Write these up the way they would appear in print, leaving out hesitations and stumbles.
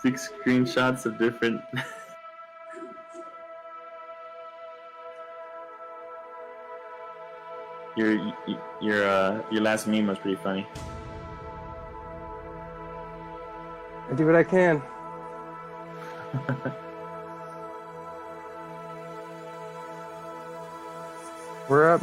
Take screenshots of different. Your last meme was pretty funny. I do what I can. We're up.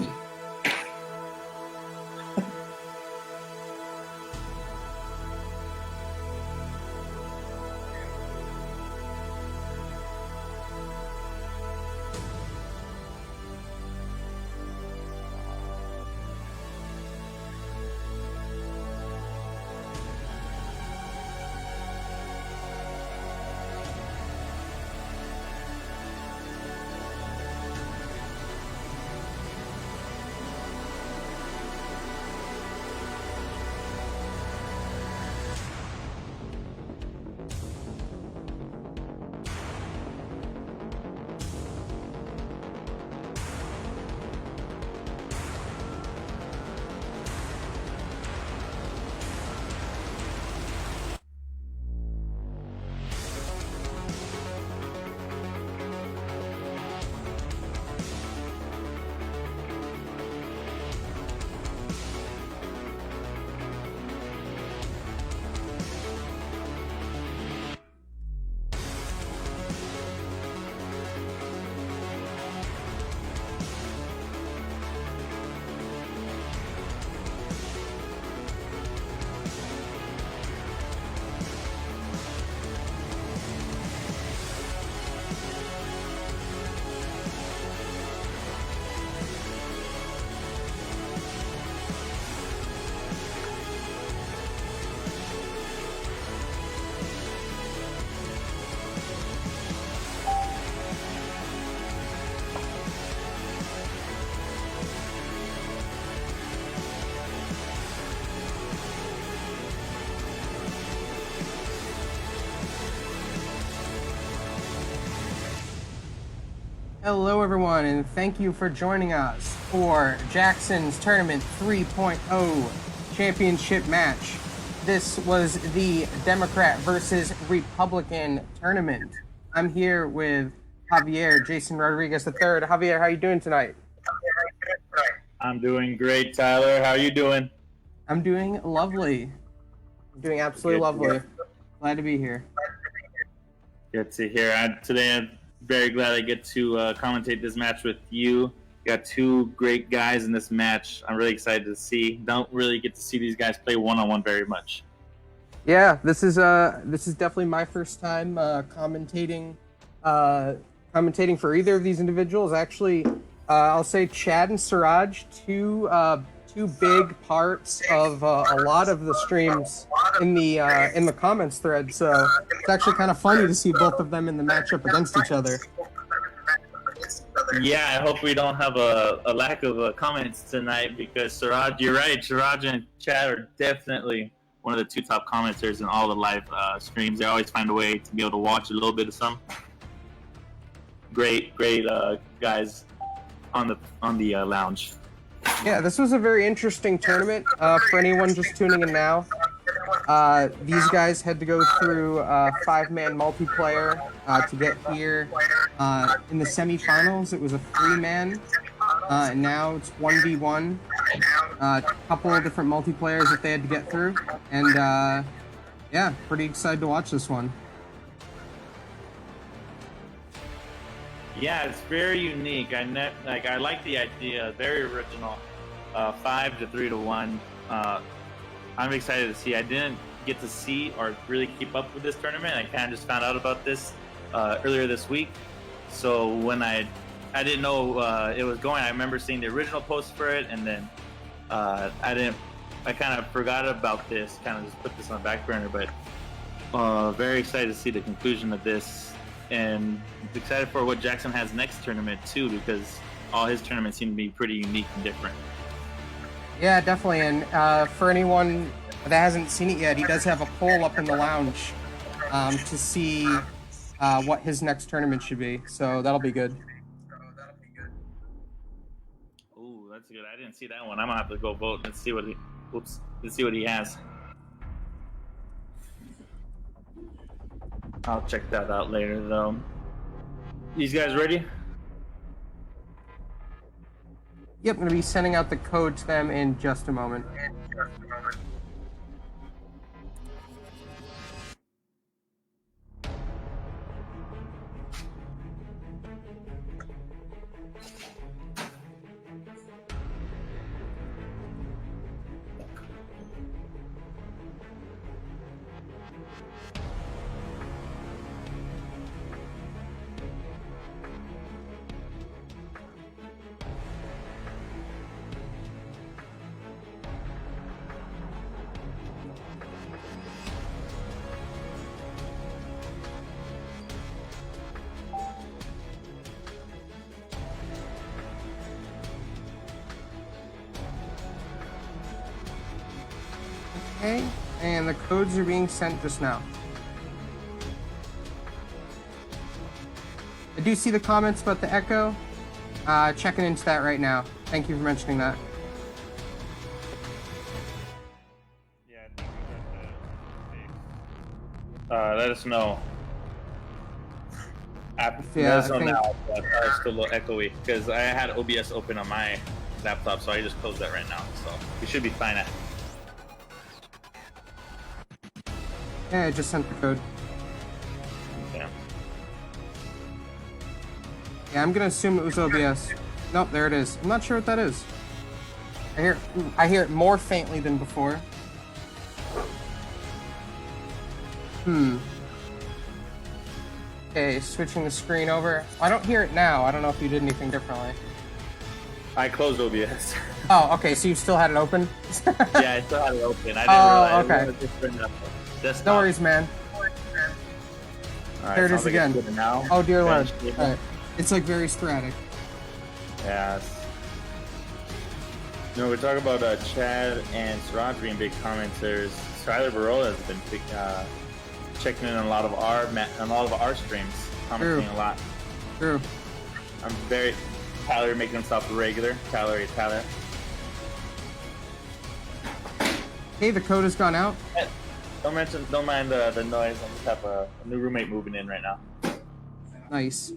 Hello, everyone, and thank you for joining us for Jackson's Tournament 3.0 Championship match. This was the Democrat versus Republican tournament. I'm here with Javier, Jason Rodriguez III. Javier, how you doing tonight? I'm doing great, Tyler. How are you doing? I'm doing lovely. I'm doing absolutely lovely. Glad to be here. Good to hear. Today I'm very glad I get to commentate this match with you. Got two great guys in this match. I'm really excited to see. Don't really get to see these guys play one-on-one very much. Yeah, this is definitely my first time commentating for either of these individuals. Actually, I'll say Chad and Suraj, two big parts of a lot of the streams in the comments thread. So it's actually kind of funny to see both of them in the matchup against each other. Yeah, I hope we don't have a lack of comments tonight because Suraj, you're right. Suraj and Chad are definitely one of the two top commenters in all the live streams. They always find a way to be able to watch a little bit of some. Great guys on the lounge. Yeah, this was a very interesting tournament. For anyone just tuning in now, these guys had to go through 5-man multiplayer to get here. In the semifinals, it was a 3-man, and now it's 1v1. A couple of different multiplayers that they had to get through, and yeah, pretty excited to watch this one. Yeah, it's very unique. I like the idea. Very original. 5 to 3 to 1. I'm excited to see. I didn't get to see or really keep up with this tournament. I kind of just found out about this earlier this week. So when I didn't know it was going, I remember seeing the original post for it, and then I kind of forgot about this. Kind of just put this on the back burner. But very excited to see the conclusion of this. And excited for what Jackson has next tournament too, because all his tournaments seem to be pretty unique and different. Yeah, definitely. And for anyone that hasn't seen it yet, he does have a poll up in the lounge to see what his next tournament should be. So that'll be good. Ooh, that's good. I didn't see that one. I'm gonna have to go vote and see what he has. I'll check that out later, though. These guys ready? Yep, I'm going to be sending out the code to them in just a moment. Okay, and the codes are being sent just now. I do see the comments about the echo. Checking into that right now. Thank you for mentioning that. Yeah, I think we got that. Let us know. Let us know now if it's still a little echoey, because I had OBS open on my laptop, so I just closed that right now. So we should be fine at. Yeah, I just sent the code. Yeah. Yeah, I'm gonna assume it was OBS. Nope, there it is. I'm not sure what that is. I hear it more faintly than before. Okay, switching the screen over. I don't hear it now. I don't know if you did anything differently. I closed OBS. Oh, okay, so you still had it open? Yeah, I still had it open. I didn't realize. Okay. Desktop. No worries, man. Right, there it is again. Now. Oh, dear Lord. Right. It's like very sporadic. Yes. No, we're talking about Chad and Suraj being big commenters. Tyler Barola has been checking in on a lot of our streams, commenting a lot. True. I'm very Tyler making himself a regular. Tyler. Hey, the code has gone out. Don't mind the noise. I just have a new roommate moving in right now. Nice.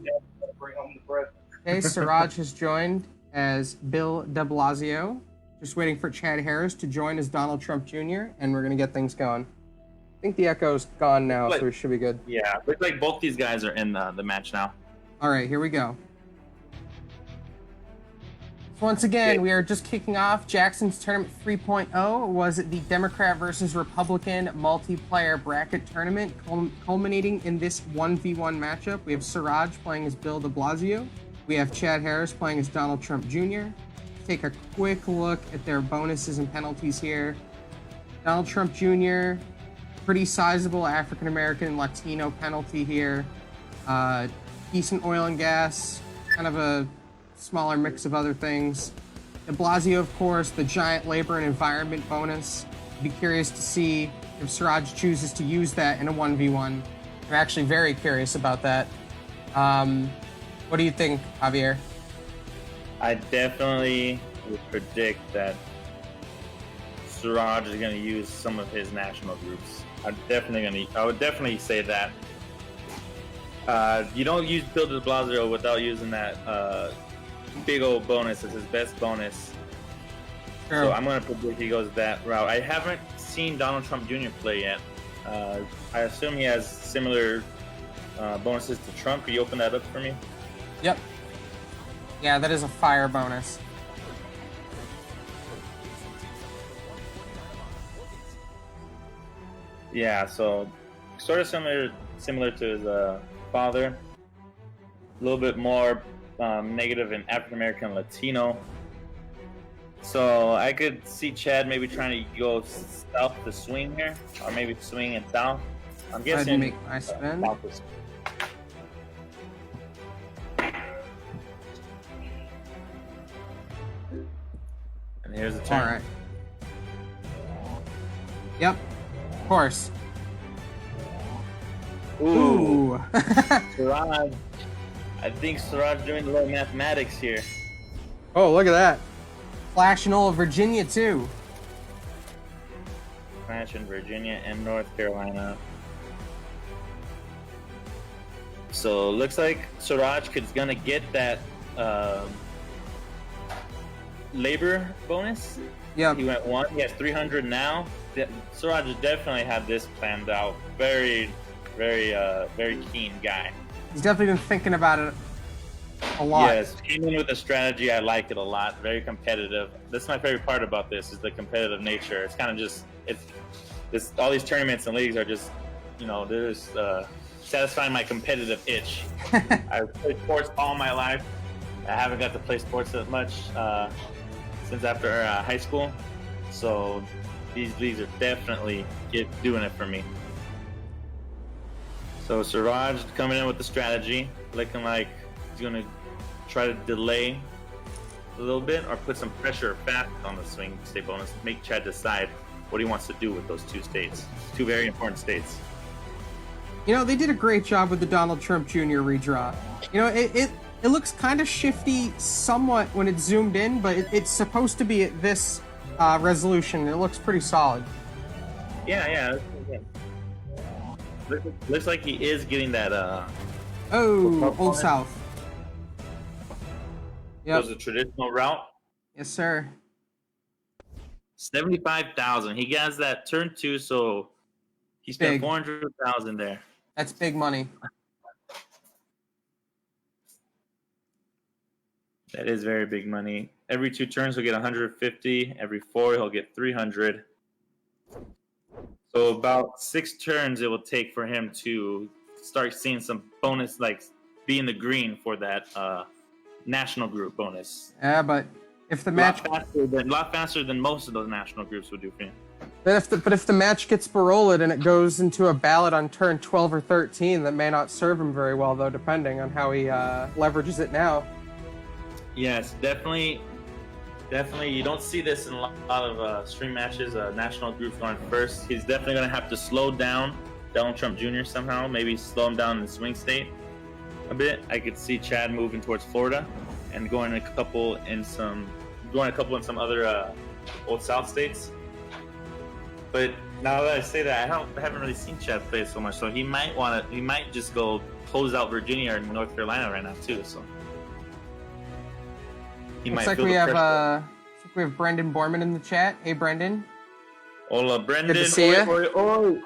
Okay, Suraj has joined as Bill de Blasio. Just waiting for Chad Harris to join as Donald Trump Jr., and we're going to get things going. I think the echo's gone now, so we should be good. Yeah, looks like both these guys are in the match now. All right, here we go. So once again, we are just kicking off Jackson's Tournament 3.0. Was the Democrat versus Republican multiplayer bracket tournament, culminating in this 1v1 matchup. We have Suraj playing as Bill de Blasio. We have Chad Harris playing as Donald Trump Jr. Take a quick look at their bonuses and penalties here. Donald Trump Jr., pretty sizable African-American Latino penalty here. Decent oil and gas, kind of a smaller mix of other things. De Blasio, of course, the giant labor and environment bonus. I'd be curious to see if Suraj chooses to use that in a 1v1. I'm actually very curious about that. What do you think, Javier? I definitely would predict that Suraj is going to use some of his national groups. I would definitely say that. You don't use Bill de Blasio without using that big old bonus as his best bonus. True. So I'm going to predict he goes that route. I haven't seen Donald Trump Jr. play yet. I assume he has similar bonuses to Trump. Can you open that up for me? Yep. Yeah, that is a fire bonus. Yeah, so sort of similar to his father. A little bit more negative in African American Latino. So I could see Chad maybe trying to go south to swing here, or maybe swing and south. I'm guessing. Make my spin. And here's the turn. All right. Yep. Of course. Ooh. Suraj. I think Suraj doing a little mathematics here. Oh, look at that. Flash in old Virginia, too. Flash in Virginia and North Carolina. So looks like Suraj is gonna get that labor bonus. Yeah. He went 1. He has 300 now. Suraj definitely had this planned out. Very, very keen guy. He's definitely been thinking about it a lot. Yes, came in with a strategy. I like it a lot. Very competitive. That's my favorite part about this is the competitive nature. It's kind of just all these tournaments and leagues are just, they're just satisfying my competitive itch. I've played sports all my life. I haven't got to play sports that much since after high school. So these leagues are definitely doing it for me. So Suraj coming in with the strategy, looking like he's going to try to delay a little bit or put some pressure fast on the swing state bonus, make Chad decide what he wants to do with those 2 states. 2 very important states. They did a great job with the Donald Trump Jr. redraw. It looks kind of shifty somewhat when it's zoomed in, but it's supposed to be at this resolution. It looks pretty solid. Yeah. Looks like he is getting that. Old South. Yep. It was a traditional route. Yes, sir. 75,000. He has that turn 2, so he spent 400,000 there. That's big money. That is very big money. Every 2 turns he'll get 150. Every 4 he'll get 300. So about 6 turns it will take for him to start seeing some bonus, like be in the green for that national group bonus. Yeah, but if the match a lot faster than most of those national groups would do for him. But if the match gets Baroled and it goes into a ballot on turn 12 or 13, that may not serve him very well, though, depending on how he leverages it now. Yes, definitely. You don't see this in a lot of stream matches. National groups going first. He's definitely going to have to slow down Donald Trump Jr. somehow. Maybe slow him down in the swing state a bit. I could see Chad moving towards Florida and going a couple in some other Old South states. But now that I say that, I haven't really seen Chad play so much. So he might just go close out Virginia or North Carolina right now too. So. Looks like we have Brendan Borman in the chat. Hey, Brendan. Hola, Brendan. Good to see you.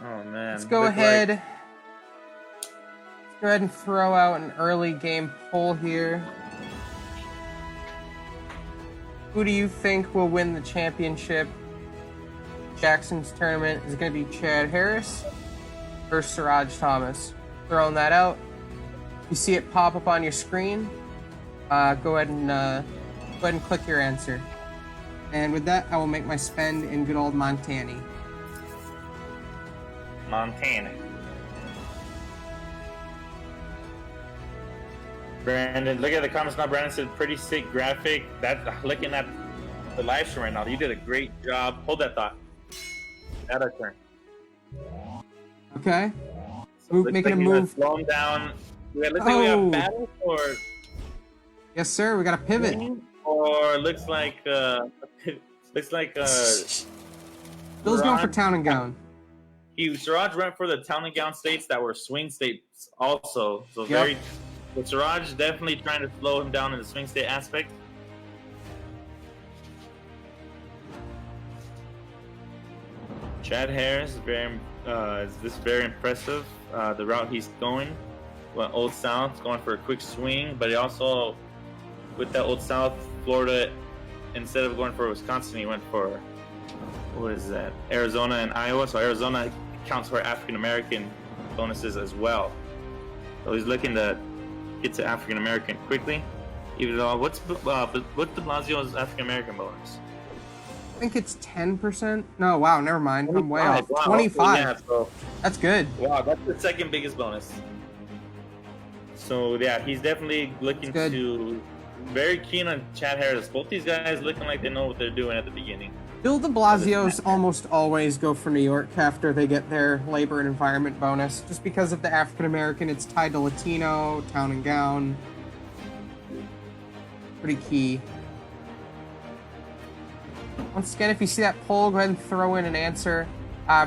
Oh man. Let's go ahead and throw out an early game poll here. Who do you think will win the championship? Jackson's tournament is going to be Chad Harris or Suraj Thomas. Throwing that out. You see it pop up on your screen. Go ahead and click your answer. And with that, I will make my spend in good old Montana. Brandon, look at the comments now. Brandon said pretty sick graphic. Looking at the live stream right now, you did a great job. Hold that thought. That our turn. Okay. So Making a move. Slow him down. Looks like we have battle or yes, sir. We got a pivot. Or looks like Bill's going for town and gown. Suraj went for the town and gown states that were swing states also. So but Suraj definitely trying to slow him down in the swing state aspect. Chad Harris is very impressive. The route he's going. Went Old South, going for a quick swing, but he also, with that Old South, Florida, instead of going for Wisconsin, he went for, Arizona and Iowa. So Arizona counts for African American bonuses as well. So he's looking to get to African American quickly. Even though, what's de Blasio's African American bonus? I think it's 10%. No, wow, never mind. I'm way off. Wow. 25. Yeah, so, that's good. Wow, that's the second biggest bonus. So yeah, he's definitely looking to very keen on Chad Harris. Both these guys looking like they know what they're doing at the beginning. Bill de Blasio's almost always go for New York after they get their labor and environment bonus. Just because of the African American, it's tied to Latino, town and gown. Pretty key. Once again, if you see that poll, go ahead and throw in an answer.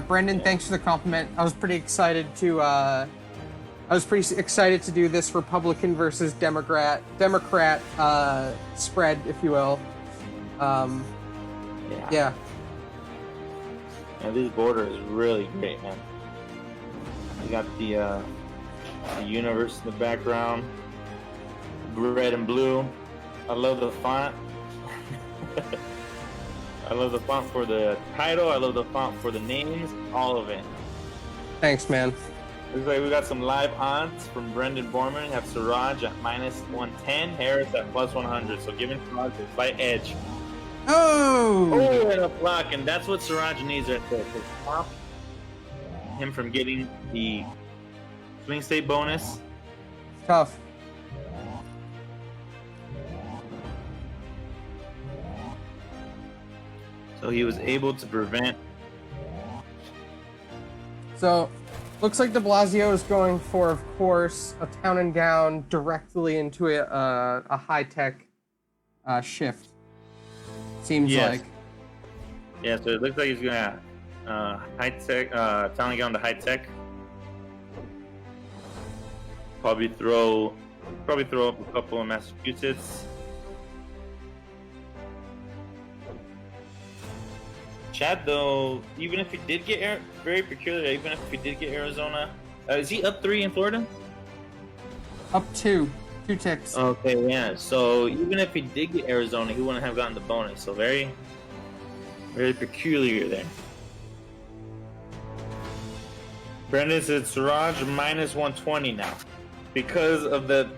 Brendan, thanks for the compliment. I was pretty excited to do this Republican versus Democrat spread, if you will. Yeah. Yeah, this border is really great, man. You got the universe in the background, red and blue. I love the font. I love the font for the title. I love the font for the names. All of it. Thanks, man. Looks like we got some live odds from Brendan Borman. We have Suraj at -110, Harris at +100. So giving Suraj a slight edge. Oh, and a block, and that's what Suraj needs right there to stop him from getting the swing state bonus. Tough. So he was able to prevent. So, looks like de Blasio is going for, of course, a town and gown directly into a high-tech shift. Seems like. Yeah, so it looks like he's gonna high-tech, town and gown to high-tech. Probably throw up a couple of Massachusetts. Chad, though, even if he did get very peculiar, even if he did get Arizona, is he up 3 in Florida? Up 2 ticks. Okay, yeah. So even if he did get Arizona, he wouldn't have gotten the bonus. So very, very peculiar there. Brendan said Suraj -120 now because of the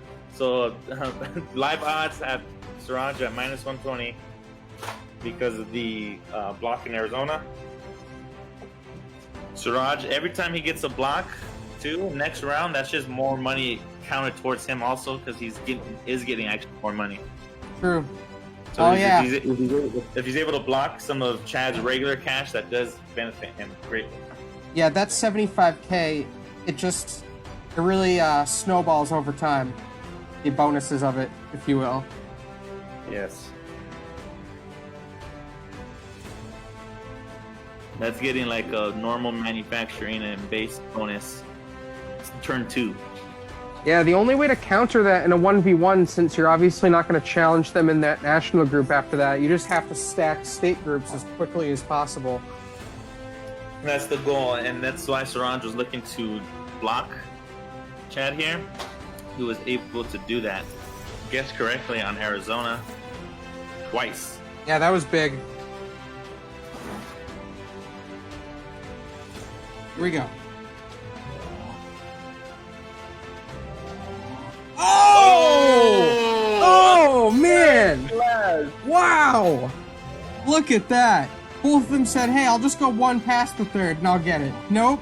live odds have Suraj at -120. Because of the block in Arizona. Suraj, every time he gets a block, too, next round, that's just more money counted towards him also because he's getting actually more money. True. So if he's able to block some of Chad's regular cash, that does benefit him greatly. Yeah, that's 75K. It really snowballs over time. The bonuses of it, if you will. Yes. That's getting like a normal manufacturing and base bonus. It's turn 2. Yeah, the only way to counter that in a 1v1, since you're obviously not going to challenge them in that national group after that, you just have to stack state groups as quickly as possible. That's the goal, and that's why Suraj was looking to block Chad here. He was able to do that. Guessed correctly on Arizona twice. Yeah, that was big. Here we go. Oh, man! Wow! Look at that. Both of them said, hey, I'll just go one past the third and I'll get it. Nope.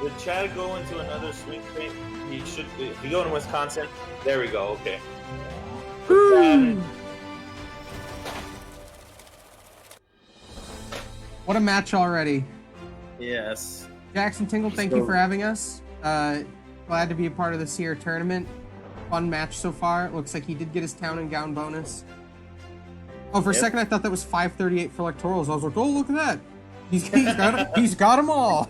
Did Chad go into another swing state? He should. If you go in Wisconsin, there we go. Okay. What a match already. Yes. Jackson Tingle, thank you for having us. Glad to be a part of this here tournament. Fun match so far. Looks like he did get his town and gown bonus. Oh, for a second I thought that was 538 for electorals. I was like, oh, look at that. He's got them all.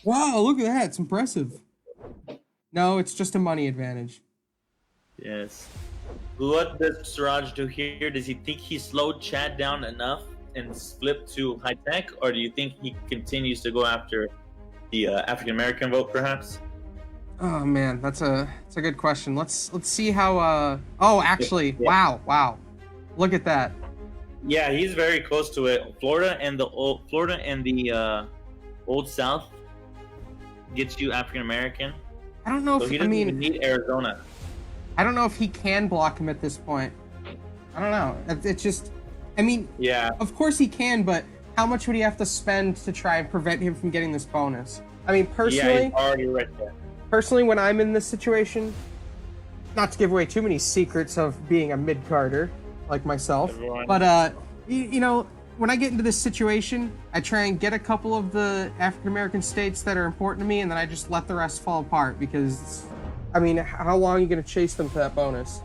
Wow, look at that. It's impressive. No, it's just a money advantage. Yes. What does Suraj do here? Does he think he slowed Chad down enough and flip to high tech, or do you think he continues to go after the African American vote, perhaps? Oh man, that's a good question. Let's see how. Oh, actually, yeah. Wow, look at that. Yeah, he's very close to it. Florida and the Old South gets you African American. I don't know so he doesn't even need Arizona. I don't know if he can block him at this point. I don't know. It's just. I mean, yeah. Of course he can, but how much would he have to spend to try and prevent him from getting this bonus? I mean, personally, yeah, he's already right there. Personally, when I'm in this situation, not to give away too many secrets of being a mid-carder like myself, but you know, when I get into this situation, I try and get a couple of the African American states that are important to me, and then I just let the rest fall apart because, I mean, how long are you going to chase them for that bonus?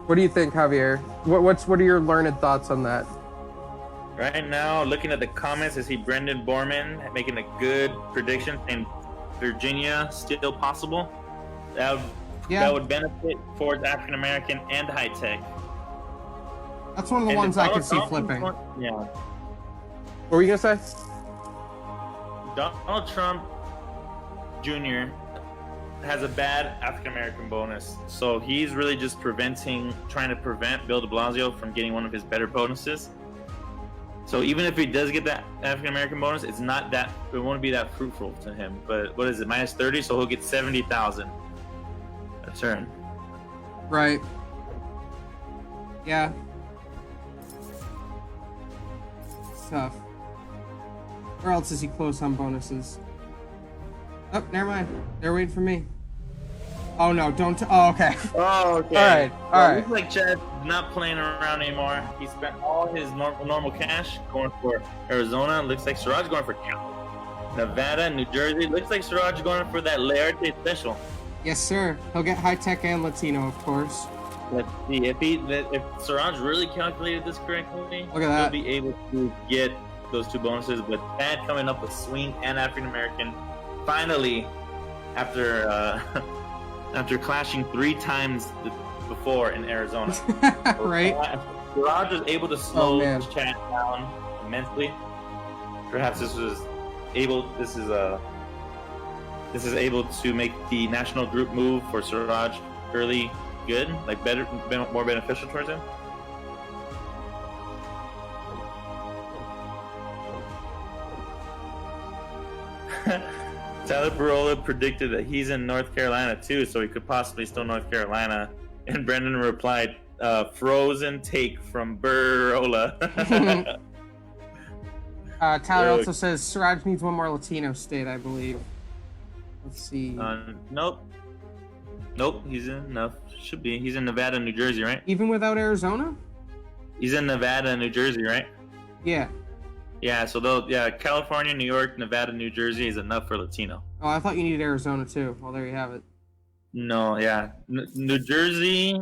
What do you think, Javier? What are your learned thoughts on that? Right now, looking at the comments, I see Brendan Borman making a good prediction saying Virginia still possible. That would benefit Ford's African American and high tech. That's one of the ones I could see flipping. Yeah. What were you gonna say? Donald Trump Jr. has a bad African American bonus, so he's really just trying to prevent Bill de Blasio from getting one of his better bonuses. So even if he does get that African American bonus, it won't be that fruitful to him. But what is it, minus 30? So he'll get 70,000 a turn. Right. Yeah. It's tough. Where else is he close on bonuses? Oh, never mind. They're waiting for me. Oh no, don't. Oh, okay. Oh, okay. All right. Looks like Chad's not playing around anymore. He spent all his normal cash going for Arizona. Looks like Suraj going for Nevada, New Jersey. Looks like Suraj going for that Laerte special. Yes, sir. He'll get high tech and Latino, of course. Let's see if Suraj really calculated this correctly. Look at that. He'll be able to get those two bonuses. With Chad coming up with swing and African American, finally, after clashing 3 times before in Arizona. Right. Suraj was able to slow Chad down immensely. Perhaps this is able to make the national group move for Suraj early good, like more beneficial towards him. Tyler Barola predicted that he's in North Carolina too, so he could possibly still North Carolina. And Brendan replied, "Frozen take from Barola." Tyler also says Suraj needs one more Latino state, I believe. Let's see. Nope. He's in enough. Should be. He's in Nevada, New Jersey, right? Even without Arizona? He's in Nevada, New Jersey, right? Yeah. Yeah, so California, New York, Nevada, New Jersey is enough for Latino. Oh, I thought you needed Arizona too. Well, there you have it. No, yeah. New Jersey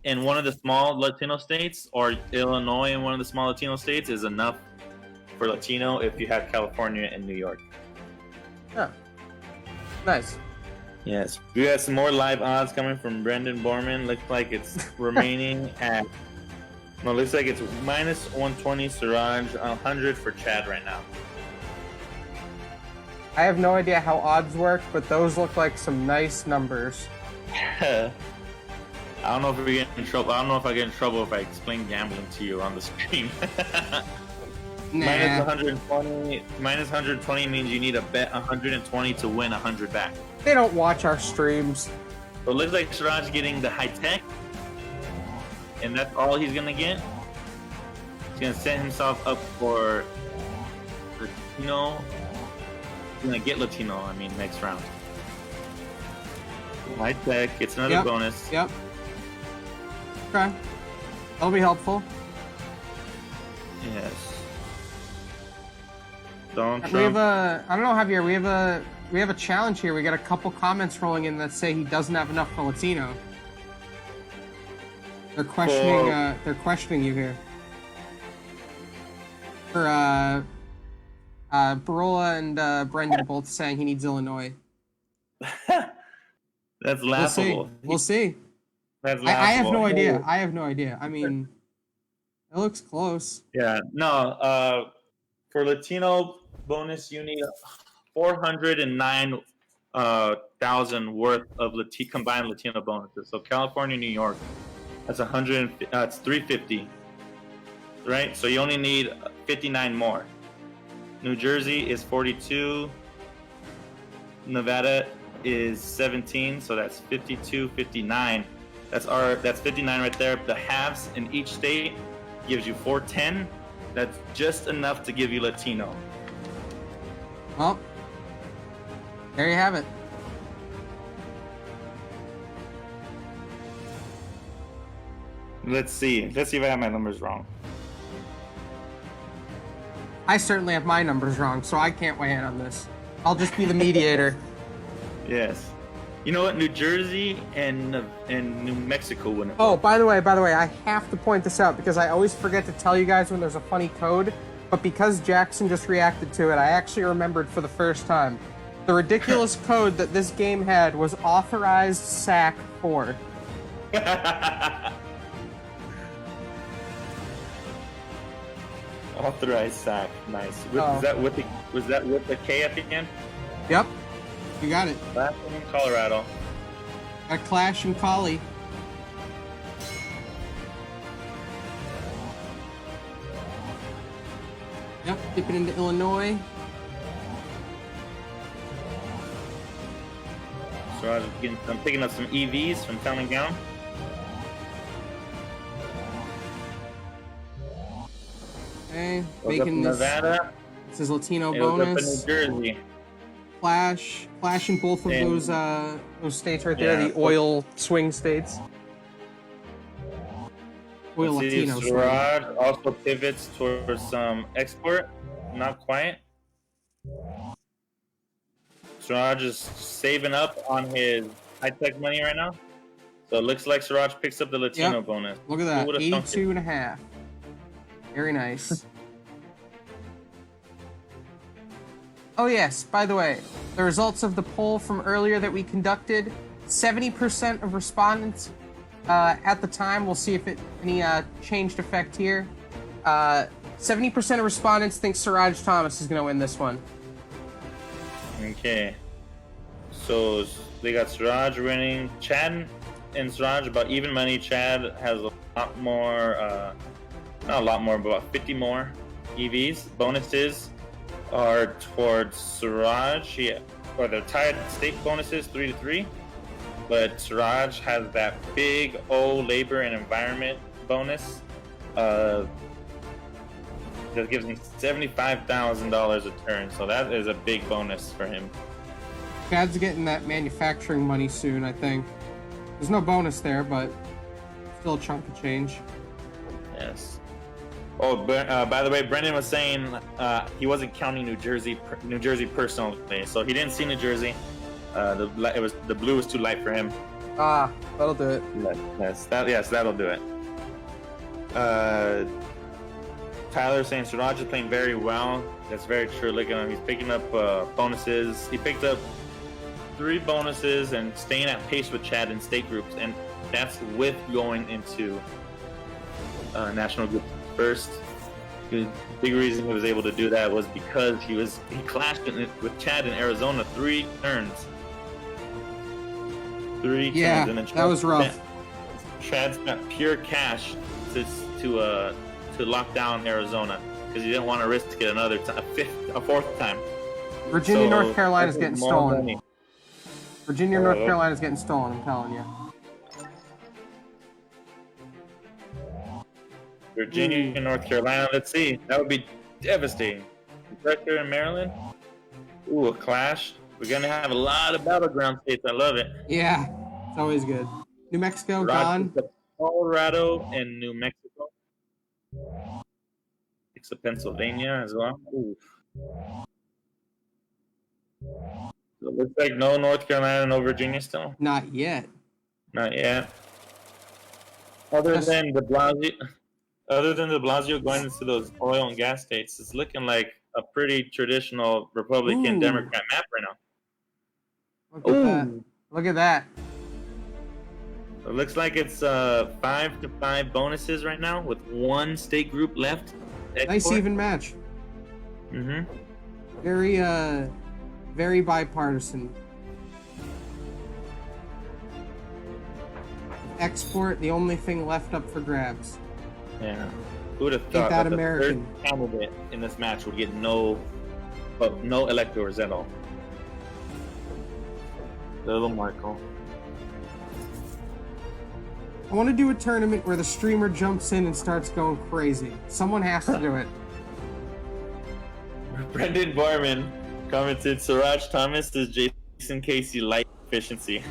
in one of the small Latino states, or Illinois in one of the small Latino states is enough for Latino if you have California and New York. Yeah. Nice. Yes. We got some more live odds coming from Brendan Borman. Looks like it's remaining at... No, looks like it's minus 120 Suraj, 100 for Chad right now. I have no idea how odds work, but those look like some nice numbers. I don't know if we get in trouble. I don't know if I get in trouble if I explain gambling to you on the stream. Nah. Minus 120 means you need to bet 120 to win 100 back. They don't watch our streams. So it looks like Suraj getting the high tech, and that's all he's gonna get. He's gonna set himself up for Latino. He's gonna get Latino, next round. High tech, it's another bonus. Yep. Okay. That'll be helpful. Yes. Donald Trump. We have I don't know, Javier, we have a challenge here. We got a couple comments rolling in that say he doesn't have enough for Latino. They're questioning you here. For Barola and Brendan are both saying he needs Illinois. That's laughable. We'll see. That's laughable. I have no idea. It looks close. Yeah. No. For Latino bonus, you need 409,000 worth of combined Latino bonuses. So California, New York, that's 100. It's 350. Right. So you only need 59 more. New Jersey is 42. Nevada is 17. So that's 52, 59. That's 59 right there. The halves in each state gives you 410. That's just enough to give you Latino. Well, there you have it. Let's see if I have my numbers wrong. I certainly have my numbers wrong, so I can't weigh in on this. I'll just be the mediator. Yes. You know what? New Jersey and New Mexico wouldn't. Oh, by the way, I have to point this out because I always forget to tell you guys when there's a funny code. But because Jackson just reacted to it, I actually remembered for the first time. The ridiculous code that this game had was authorized sack 4. Authorized sack, nice. Oh. Was that with the K at the end? Yep, you got it. Last one in Colorado. A Clash and Collie. Yep, dipping into Illinois. So I'm picking up some EVs from Town and Gown. Okay, Goes up making in this. Nevada. This is Latino It goes bonus. up in New Jersey. Clash in both of And- those states right there, Yeah. the oil swing states. Oil Let's see if Latino swing. Suraj also pivots towards some export. Not quite. Suraj is saving up on his high-tech money right now. So it looks like Suraj picks up the Latino Yep. bonus. Look at Who that, would've thunk it? 82 and a half. Very nice. Oh yes, by the way, the results of the poll from earlier that we conducted, 70% of respondents at the time, we'll see if any changed effect here. 70% of respondents think Suraj Thomas is going to win this one. Okay. So they got Suraj winning. Chad and Suraj about even money. Chad has a lot more, not a lot more, but about 50 more EVs. Bonuses are towards Suraj, or the tied state bonuses 3-3. But Suraj has that big O labor and environment bonus. That gives him $75,000 a turn, so that is a big bonus for him. Chad's getting that manufacturing money soon, I think. There's no bonus there, but still a chunk of change. Yes. Oh, by the way, Brendan was saying he wasn't counting New Jersey personally, so he didn't see New Jersey. The blue was too light for him. Ah, that'll do it. Yes, that'll do it. Tyler saying Suraj is playing very well. That's very true. Look at him. He's picking up bonuses. He picked up 3 bonuses and staying at pace with Chad in state groups, and that's with going into national groups first. The big reason he was able to do that was because he clashed with Chad in Arizona 3 turns. 3 Yeah, turns, and then that was rough. Chad's got pure cash to lock down Arizona because he didn't want to risk it a 4th time. Virginia, So, North Carolina's that's getting more stolen. money. Virginia, North Carolina's getting stolen, I'm telling you. Virginia and North Carolina. Let's see. That would be devastating. Pressure in Maryland. Ooh, a clash. We're gonna have a lot of battleground states. I love it. Yeah, it's always good. New Mexico, Rod gone. picks up Colorado and New Mexico. Picks up Pennsylvania as well. Ooh. So it looks like no North Carolina, no Virginia still. Not yet. Not yet. Other than de Blasio going into those oil and gas states, it's looking like a pretty traditional Republican Ooh. Democrat map right now. Look at that. Look at that. It looks like it's 5-5 bonuses right now with 1 state group left. Nice even match. Mm-hmm. Very bipartisan. Export, the only thing left up for grabs. Yeah. Who would have Ain't thought that that the American? third candidate in this match would get no electors at all? Little Marco. I want to do a tournament where the streamer jumps in and starts going crazy. Someone has to do it. Brendan Borman commented, Suraj Thomas is Jason Casey light efficiency.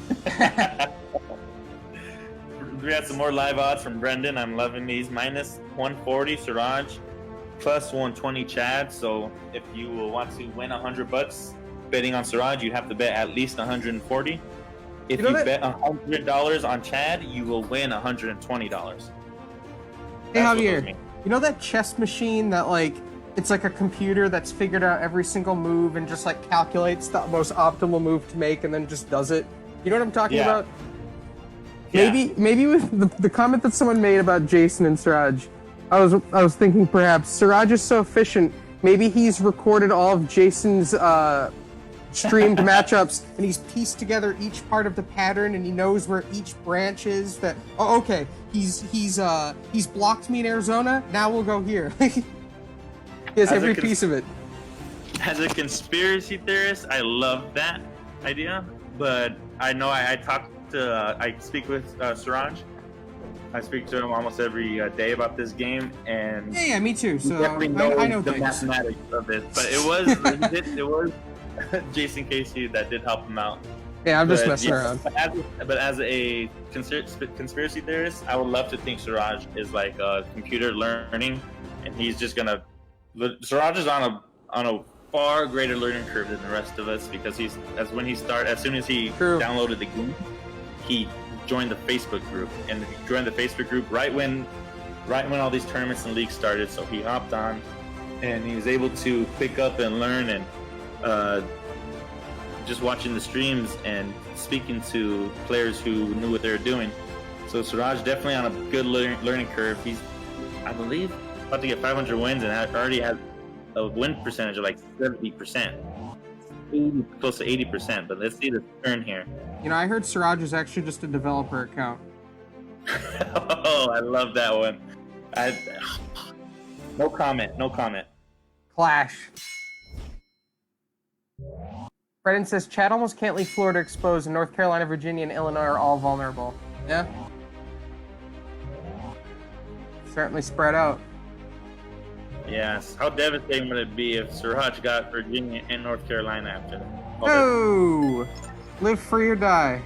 We had some more live odds from Brendan. I'm loving these. Minus 140 Suraj, plus 120 Chad. So if you will want to win $100 betting on Suraj, you'd have to bet at least 140. If you bet $100 on Chad, you will win $120. Hey Javier, you know that chess machine that like it's like a computer that's figured out every single move and just like calculates the most optimal move to make and then just does it? You know what I'm talking about? Yeah. Maybe with the comment that someone made about Jason and Suraj, I was thinking perhaps Suraj is so efficient. Maybe he's recorded all of Jason's streamed matchups and he's pieced together each part of the pattern and he knows where each branch is. That okay, he's blocked me in Arizona. Now we'll go here. He has every piece of it. As a conspiracy theorist, I love that idea, but I know I speak with Suraj. I speak to him almost every day about this game, and yeah, me too. So I know the mathematics of it. But it was Jason Casey that did help him out. Yeah, I'm just messing around. But as a conspiracy theorist, I would love to think Suraj is like computer learning, and he's just gonna. Suraj is on a far greater learning curve than the rest of us because as soon as he downloaded the game, he joined the Facebook group, and he joined the Facebook group right when all these tournaments and leagues started. So he hopped on, and he was able to pick up and learn, and just watching the streams and speaking to players who knew what they were doing. So Suraj definitely on a good learning curve. He's, I believe, about to get 500 wins and already has a win percentage of like 70%. Close to 80%, but let's see the turn here. You know, I heard Suraj is actually just a developer account. Oh, I love that one. No comment. Clash. Brendan says, Chad almost can't leave Florida exposed, and North Carolina, Virginia, and Illinois are all vulnerable. Yeah. Certainly spread out. Yes. How devastating would it be if Suraj got Virginia and North Carolina after that? No! Live free or die.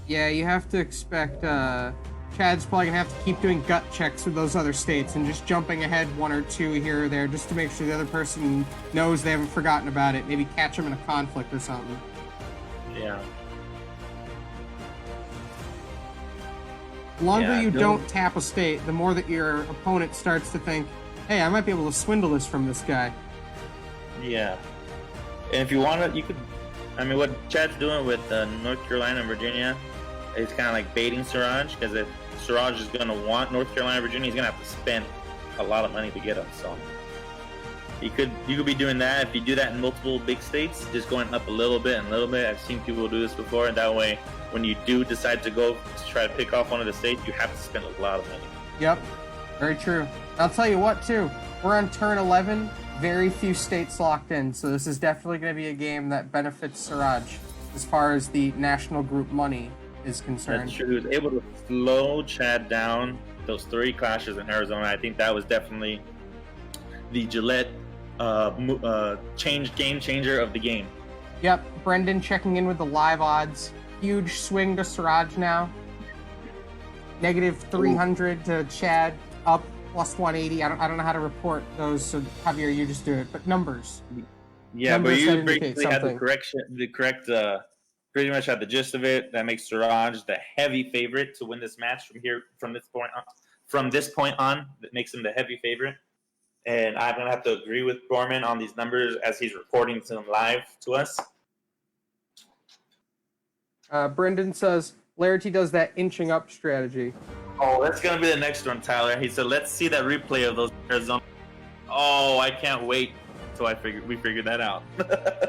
Yeah, you have to expect, Chad's probably gonna have to keep doing gut checks with those other states and just jumping ahead one or two here or there just to make sure the other person knows they haven't forgotten about it. Maybe catch them in a conflict or something. Yeah. The longer you don't tap a state, the more that your opponent starts to think, hey, I might be able to swindle this from this guy. Yeah. And if you want to, you could, I mean, what Chad's doing with North Carolina and Virginia is kind of like baiting Suraj, because if Suraj is going to want North Carolina and Virginia, he's going to have to spend a lot of money to get them. So you could be doing that. If you do that in multiple big states, just going up a little bit and a little bit. I've seen people do this before, and that way, when you do decide to go to try to pick off one of the states, you have to spend a lot of money. Yep, very true. I'll tell you what, too. We're on turn 11. Very few states locked in, so this is definitely going to be a game that benefits Suraj as far as the national group money is concerned. That's true. He was able to slow Chad down those 3 clashes in Arizona. I think that was definitely the Gillette game changer of the game. Yep, Brendan checking in with the live odds. Huge swing to Suraj now. Negative 300 to Chad, up plus 180. I don't know how to report those, so Javier, you just do it. But numbers. Yeah, numbers but you basically had the correct, pretty much had the gist of it. That makes Suraj the heavy favorite to win this match from this point on. That makes him the heavy favorite. And I'm gonna have to agree with Gorman on these numbers as he's reporting them live to us. Brendan says Larity does that inching up strategy. Oh, that's gonna be the next one, Tyler. He said, "Let's see that replay of those Arizona." Oh, I can't wait until we figure that out.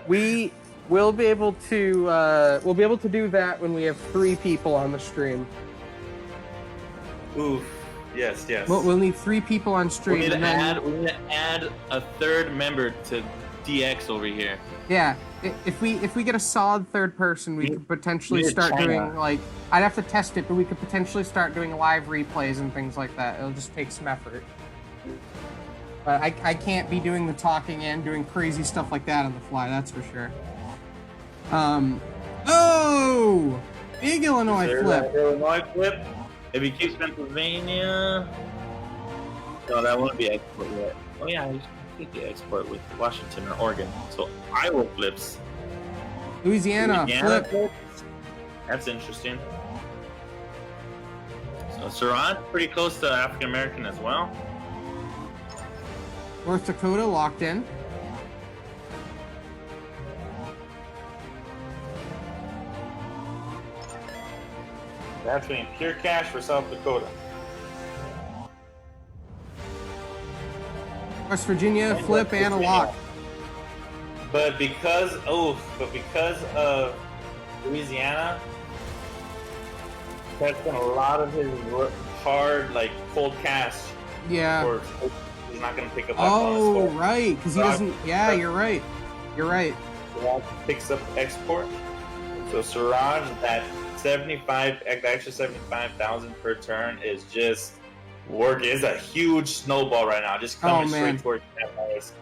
We will be able to do that when we have 3 people on the stream. Oof. Yes. We'll need 3 people on stream. We need to add a 3rd member to DX over here. Yeah, if we get a solid 3rd person, we could potentially start doing, like, I'd have to test it, but we could potentially start doing live replays and things like that. It'll just take some effort. But I can't be doing the talking and doing crazy stuff like that on the fly, that's for sure. Oh! Big Illinois flip. Illinois flip. If he keeps Pennsylvania, no, that won't be export yet. Oh yeah, he should get export with Washington or Oregon. So Iowa flips. Louisiana flip. flips. That's interesting. So Suraj, pretty close to African American as well. North Dakota locked in. Actually, pure cash for South Dakota. West Virginia flip and a lock. But because of Louisiana, that's been a lot of his hard, like cold cash. Yeah. Or he's not going to pick up that Oh, bonus score. right, because he doesn't. Yeah, you're right. You're right. Suraj picks up export. So Suraj, that 75, the extra 75,000 per turn is just working. It's a huge snowball right now, just coming straight towards that bonus.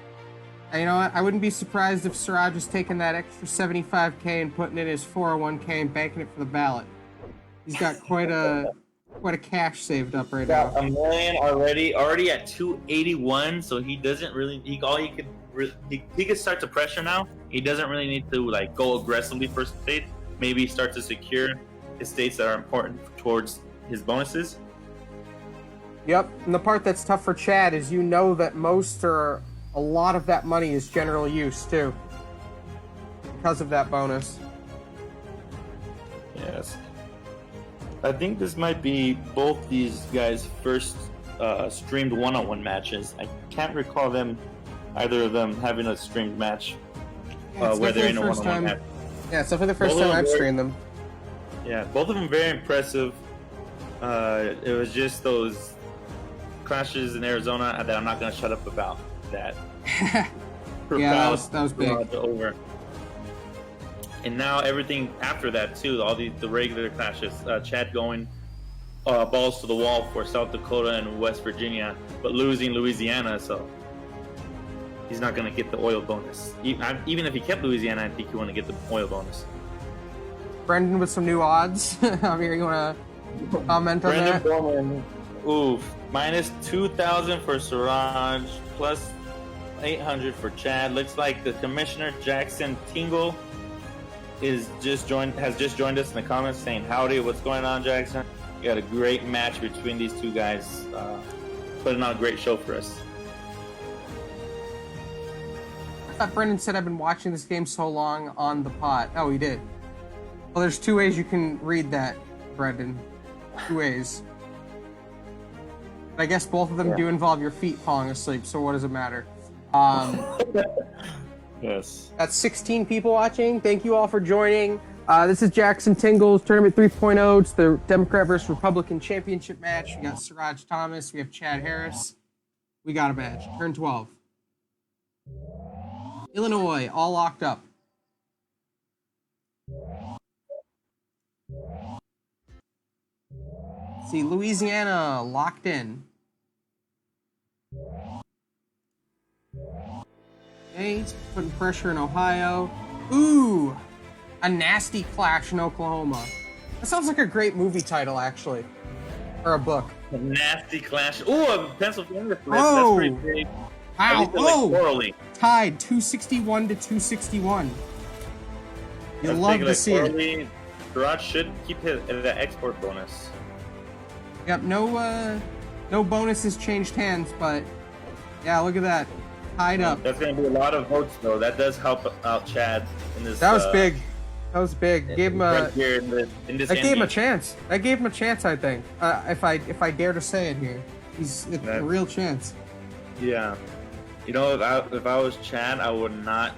And you know what? I wouldn't be surprised if Suraj was taking that extra 75K and putting it in his 401K and banking it for the ballot. He's got quite a cash saved up right now. $1 million already at 281. So he doesn't really. He could start to pressure now. He doesn't really need to like go aggressively for states. Maybe start to secure the states that are important towards his bonuses. Yep, and the part that's tough for Chad is you know that a lot of that money is general use too, because of that bonus. Yes. I think this might be both these guys' first streamed one-on-one matches. I can't recall either of them having a streamed match where they're in a one-on-one match. Yeah, so for the first time I've streamed them. Yeah, both of them very impressive. It was just those clashes in Arizona that I'm not going to shut up about. That. Yeah, that was big. Over. And now everything after that too, all the regular clashes. Chad going balls to the wall for South Dakota and West Virginia, but losing Louisiana, so he's not going to get the oil bonus. Even if he kept Louisiana, I think he want to get the oil bonus. Brendan with some new odds. Javier, you want to comment on that? Brendan Bowman, minus 2,000 for Suraj, plus 800 for Chad. Looks like the commissioner Jackson Tingle has just joined us in the comments saying howdy. What's going on, Jackson? We got a great match between these two guys, putting on a great show for us. I thought Brendan said I've been watching this game so long on the pot. Oh, he did. Well, there's two ways you can read that, Brendan. Two ways. But I guess both of them do involve your feet falling asleep, so what does it matter? Yes. That's 16 people watching. Thank you all for joining. This is Jackson Tingle's Tournament 3.0. It's the Democrat versus Republican Championship match. We got Suraj Thomas. We have Chad Harris. We got a match. Turn 12. Illinois, all locked up. See, Louisiana locked in. Okay, he's putting pressure in Ohio. Ooh, a nasty clash in Oklahoma. That sounds like a great movie title, actually, or a book. A nasty clash. Ooh, a Pennsylvania flip. Oh. That's pretty big. Wow. Oh, tied 261 to 261. You love to see it. Suraj should keep the export bonus. Yep, no bonuses changed hands, but yeah, look at that. Tied up. That's going to be a lot of votes, though. That does help out Chad in this. That was big. That was big. Gave him a. That gave him a chance. That gave him a chance, I think. If I dare to say it here, it's a real chance. Yeah, you know, if I was Chad, I would not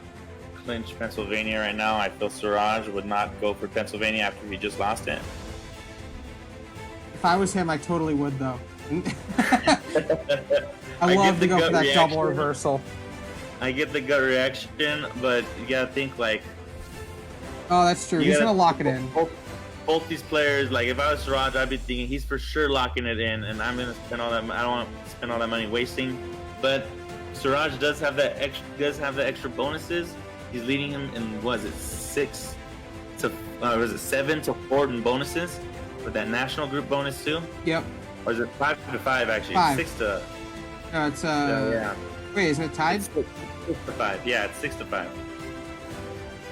clinch Pennsylvania right now. I feel Suraj would not go for Pennsylvania after he just lost it. If I was him, I totally would, though. I love to go for that double reversal. I get the gut reaction, but you gotta think like. Oh, that's true. He's gonna lock it in. Both these players, like if I was Suraj, I'd be thinking he's for sure locking it in, and I'm gonna spend all that. I don't want to spend all that money wasting. But Suraj does have that extra bonuses. He's leading him in 7 to 4 in bonuses. with that national group bonus too? Yep. Or is it 5-5 actually? 5. 6 to. No, it's Yeah. Wait, isn't it tied? It's 6-5. Yeah, it's 6-5.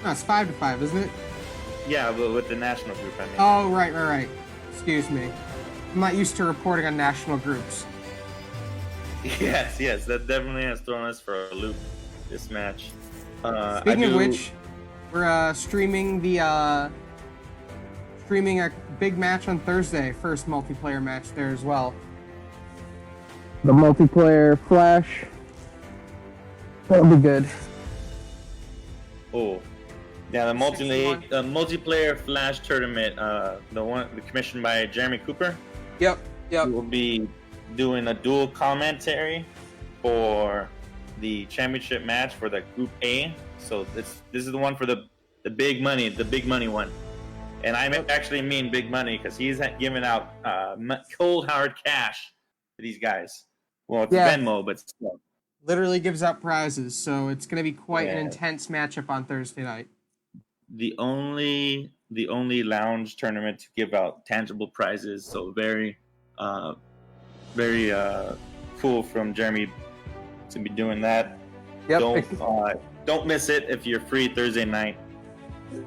No, it's 5-5, isn't it? Yeah, but with the national group, I mean. Oh, right. Excuse me. I'm not used to reporting on national groups. Yes, that definitely has thrown us for a loop. This match. Speaking of which, we're streaming a big match on Thursday. First multiplayer match there as well. The multiplayer Flash. That'll be good. Oh, yeah, the multiplayer Flash tournament. The commissioned by Jeremy Cooper. Yep. We'll be doing a dual commentary for the championship match for the Group A. So this is the one for the big money one. And I actually mean big money because he's giving out cold hard cash to these guys. Well, it's Venmo, but still. Literally gives out prizes, so it's going to be quite an intense matchup on Thursday night. The only lounge tournament to give out tangible prizes, so very cool from Jeremy to be doing that. Yep. Don't miss it if you're free Thursday night. It's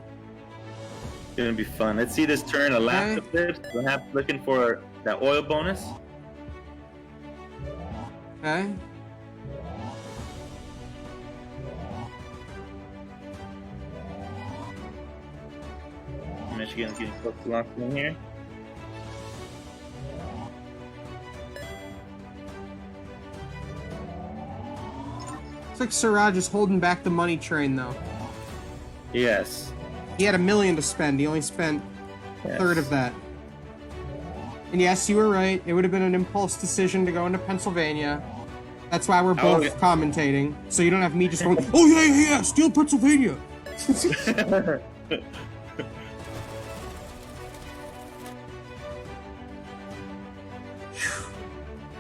gonna be fun. Let's see this turn a lap of it. Perhaps looking for that oil bonus. Okay. Michigan's getting close to locked in here. Looks like Suraj is holding back the money train, though. Yes. He had $1 million to spend. He only spent a third of that. And yes, you were right. It would have been an impulse decision to go into Pennsylvania. That's why we're both commentating. So you don't have me just going, oh, yeah, steal Pennsylvania.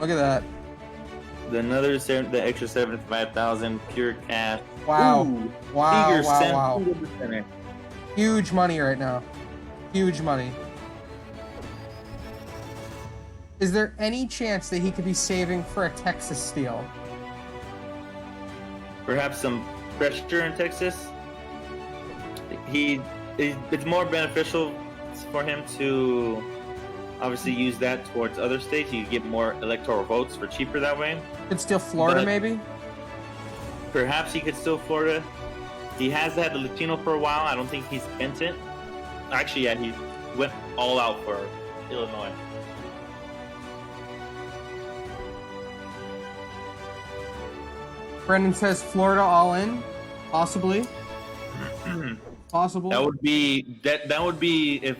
Look at that. The extra 75,000 pure cash. Wow. Ooh, Wow. Huge money right now. Huge money. Is there any chance that he could be saving for a Texas steal? Perhaps some pressure in Texas. It's more beneficial for him to obviously use that towards other states. You get more electoral votes for cheaper that way. Could steal Florida, maybe? Perhaps he could steal Florida. He has had the Latino for a while. I don't think he's spent it. Actually, yeah, he went all out for Illinois. Brendan says Florida all in, possibly. Possible. That would be if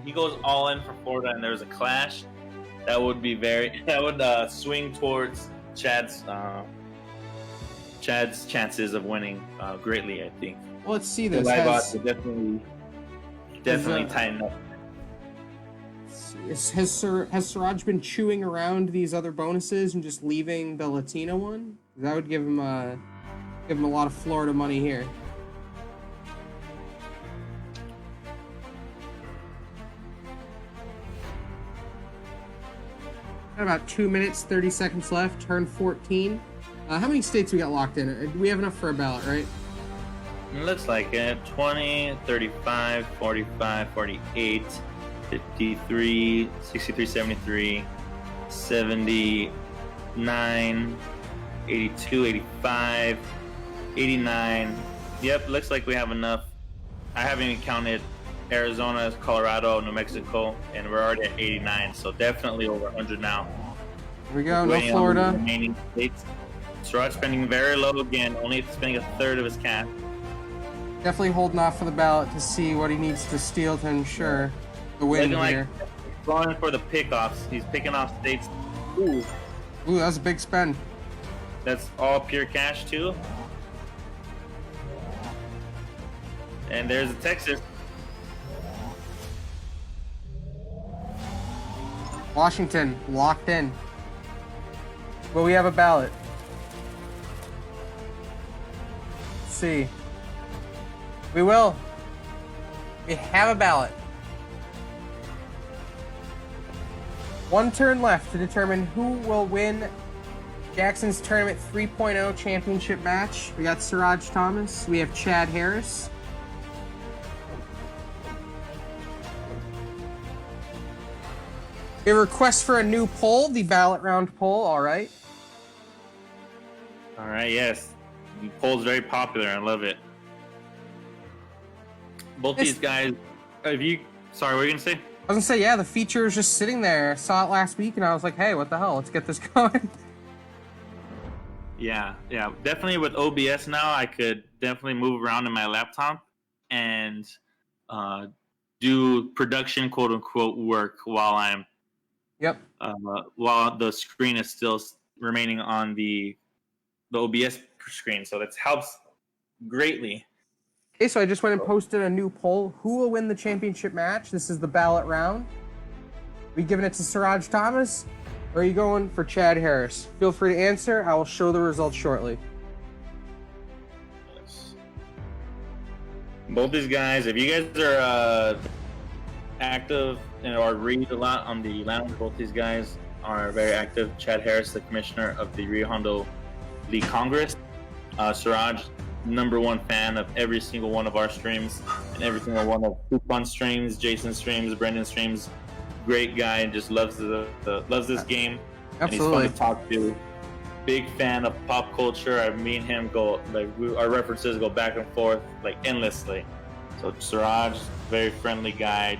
he goes all in for Florida and there's a clash. That would swing towards Chad's chances of winning greatly, I think. Well, let's see this. The live odds would definitely tighten up. Has Suraj been chewing around these other bonuses and just leaving the Latino one? That would give him a lot of Florida money here. Got about 2 minutes, 30 seconds left. Turn 14. How many states we got locked in? We have enough for a ballot, right? It looks like it. 20, 35, 45, 48, 53, 63, 73, 79, 82, 85, 89. Yep, looks like we have enough. I haven't even counted Arizona, Colorado, New Mexico, and we're already at 89, so definitely over 100 now. Here we go, no Florida. Remaining states. Suraj spending very low again, only spending a third of his cash. Definitely holding off for the ballot to see what he needs to steal to ensure the win here. Going for the pickoffs. He's picking off states. Ooh, that was a big spend. That's all pure cash too. And there's a Texas. Washington, locked in. Will we have a ballot? Let's see. We will. We have a ballot. One turn left to determine who will win Jackson's Tournament 3.0 championship match. We got Suraj Thomas. We have Chad Harris. A request for a new poll, the ballot round poll, all right. All right, yes. The poll's very popular. I love it. Both these guys, sorry, what were you going to say? I was going to say, yeah, the feature is just sitting there. I saw it last week, and I was like, hey, what the hell? Let's get this going. Yeah. Definitely with OBS now, I could definitely move around in my laptop and do production, quote unquote, work while I'm while the screen is still remaining on the OBS screen. So that helps greatly. Okay, so I just went and posted a new poll. Who will win the championship match? This is the ballot round. Are we giving it to Suraj Thomas? Or are you going for Chad Harris? Feel free to answer. I will show the results shortly. Yes. Both these guys, if you guys are active or read a lot on the lounge, both these guys are very active. Chad Harris, the commissioner of the Rio Hondo League Congress. Suraj, #1 fan of every single one of our streams and every single one of Coupon streams, Jason streams, Brendan streams. Great guy, just loves this game. Absolutely. And he's fun to talk to. Big fan of pop culture. Me and him go our references go back and forth like endlessly. So Suraj, very friendly guy.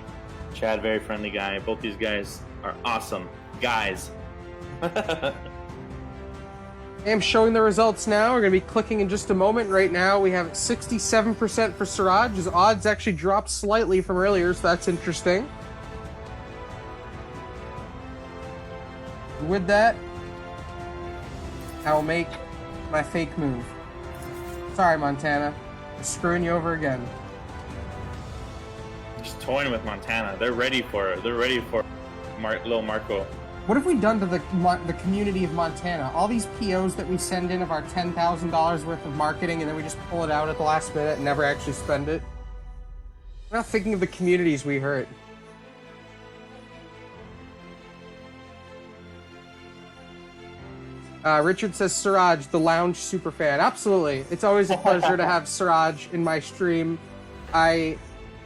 Chad, very friendly guy. Both these guys are awesome guys. I am showing the results now. We're going to be clicking in just a moment. Right now, we have 67% for Suraj. His odds actually dropped slightly from earlier, so that's interesting. With that, I will make my fake move. Sorry, Montana. I'm screwing you over again. Just toying with Montana. They're ready for it. They're ready for little Marco. What have we done to the community of Montana? All these POs that we send in of our $10,000 worth of marketing, and then we just pull it out at the last minute and never actually spend it. We're not thinking of the communities we hurt. Richard says, Suraj, the lounge superfan. Absolutely. It's always a pleasure to have Suraj in my stream. I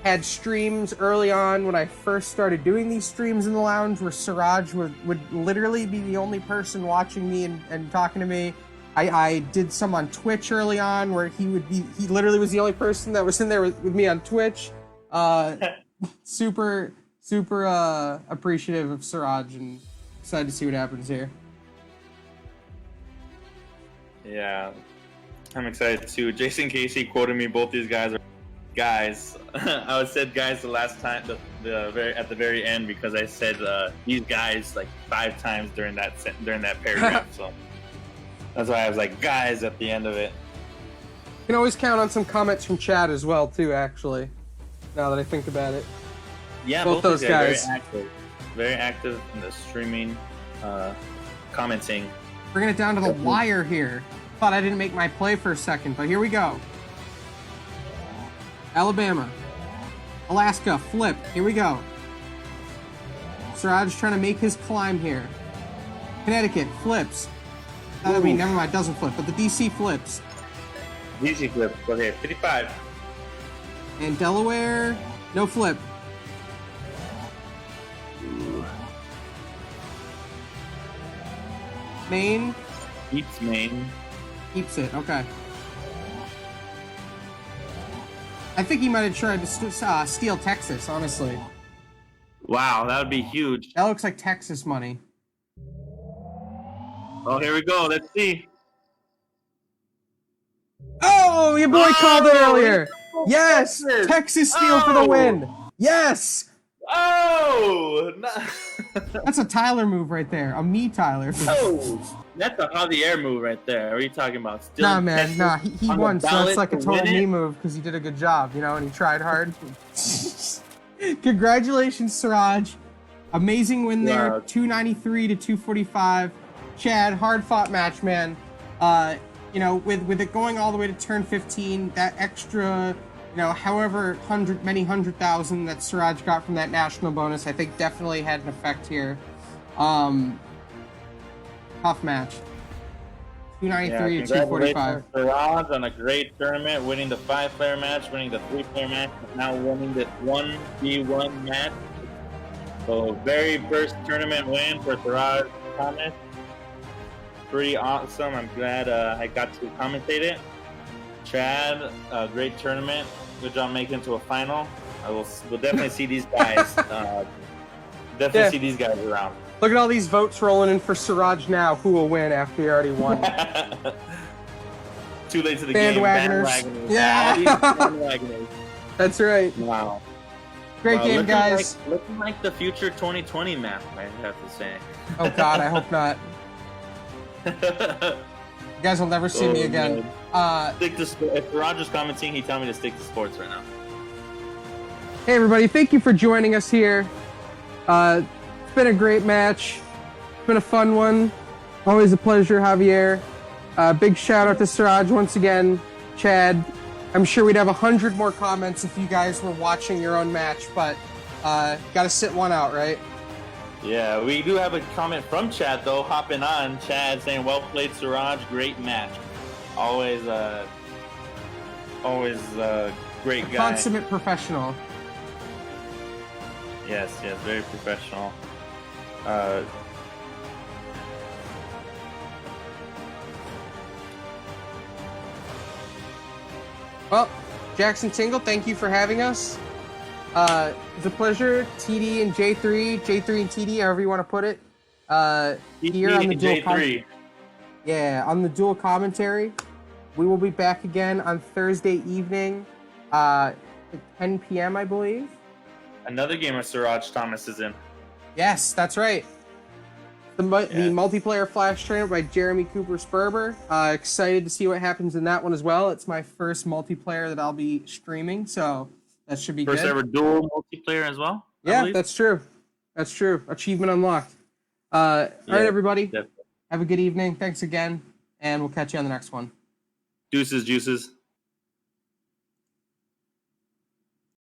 had streams early on when I first started doing these streams in the lounge where Suraj would literally be the only person watching me and talking to me. I did some on Twitch early on where he literally was the only person that was in there with me on Twitch. Super appreciative of Suraj and excited to see what happens here. Yeah, I'm excited too. Jason Casey quoted me. Both these guys are guys. I said guys the last time, at the very end, because I said these guys like 5 times during that paragraph. So that's why I was like guys at the end of it. You can always count on some comments from Chad as well too. Actually, now that I think about it. Yeah, both those guys very active in the streaming, commenting. Bringing it down to the wire here. Thought I didn't make my play for a second, but here we go. Alabama. Alaska, flip. Here we go. Suraj trying to make his climb here. Connecticut, flips. I mean, never mind, doesn't flip, but the DC flips. DC flip. Okay, 55. And Delaware, no flip. Maine. Keeps Maine. Keeps it, okay. I think he might have tried to steal Texas, honestly. Wow, that would be huge. That looks like Texas money. Oh, here we go. Let's see. Oh, your boy called it earlier. Yes, Texas steal for the win. Yes. Oh, no. That's a Tyler move right there. A me Tyler. Oh, that's a Javier move right there. What are you talking about? Still nah, man, nah. He won, so that's like a total me move because he did a good job, you know, and he tried hard. Congratulations, Suraj. Amazing win there. Wow. 293 to 245. Chad, hard fought match, man. You know, with it going all the way to turn 15, that extra, you know, however many hundred thousand that Suraj got from that national bonus, I think definitely had an effect here. Tough match. 293 to 245. Congratulations, Suraj, on a great tournament, winning the 5-player match, winning the 3-player match, and now winning this 1v1 match. So, very first tournament win for Suraj Thomas. Pretty awesome. I'm glad I got to commentate it. Chad, great tournament. Good job making it to a final. We'll definitely see these guys. See these guys around. Look at all these votes rolling in for Suraj now. Who will win after he already won? Too late to the Bandwagoners. game. Yeah. Bandwagoners. That's right. Wow. Great game, guys. Looking like the future 2020 map, I have to say. Oh, God, I hope not. You guys will never see me again. Stick to if Suraj is commenting, he tell me to stick to sports right now. Hey, everybody. Thank you for joining us here. It's been a great match. It's been a fun one. Always a pleasure, Javier. Big shout out to Suraj once again. Chad. I'm sure we'd have 100 more comments if you guys were watching your own match, but gotta sit one out, right? Yeah, we do have a comment from Chad, though, hopping on. Chad saying, well played, Suraj. Great match. Always great guy. Consummate professional. Yes, very professional. Well, Jackson Tingle, thank you for having us. It's a pleasure. TD and J3 and TD, however you want to put it. Here on the dual on the dual commentary. We will be back again on Thursday evening at 10 p.m., I believe. Another game of Suraj Thomas is in. Yes, that's right. The multiplayer flash tournament by Jeremy Cooper Sperber. Excited to see what happens in that one as well. It's my first multiplayer that I'll be streaming, so that should be first good. Ever dual multiplayer as well? Yeah, that's true. That's true. Achievement unlocked. All right, everybody. Definitely. Have a good evening. Thanks again, and we'll catch you on the next one. Deuces, juices.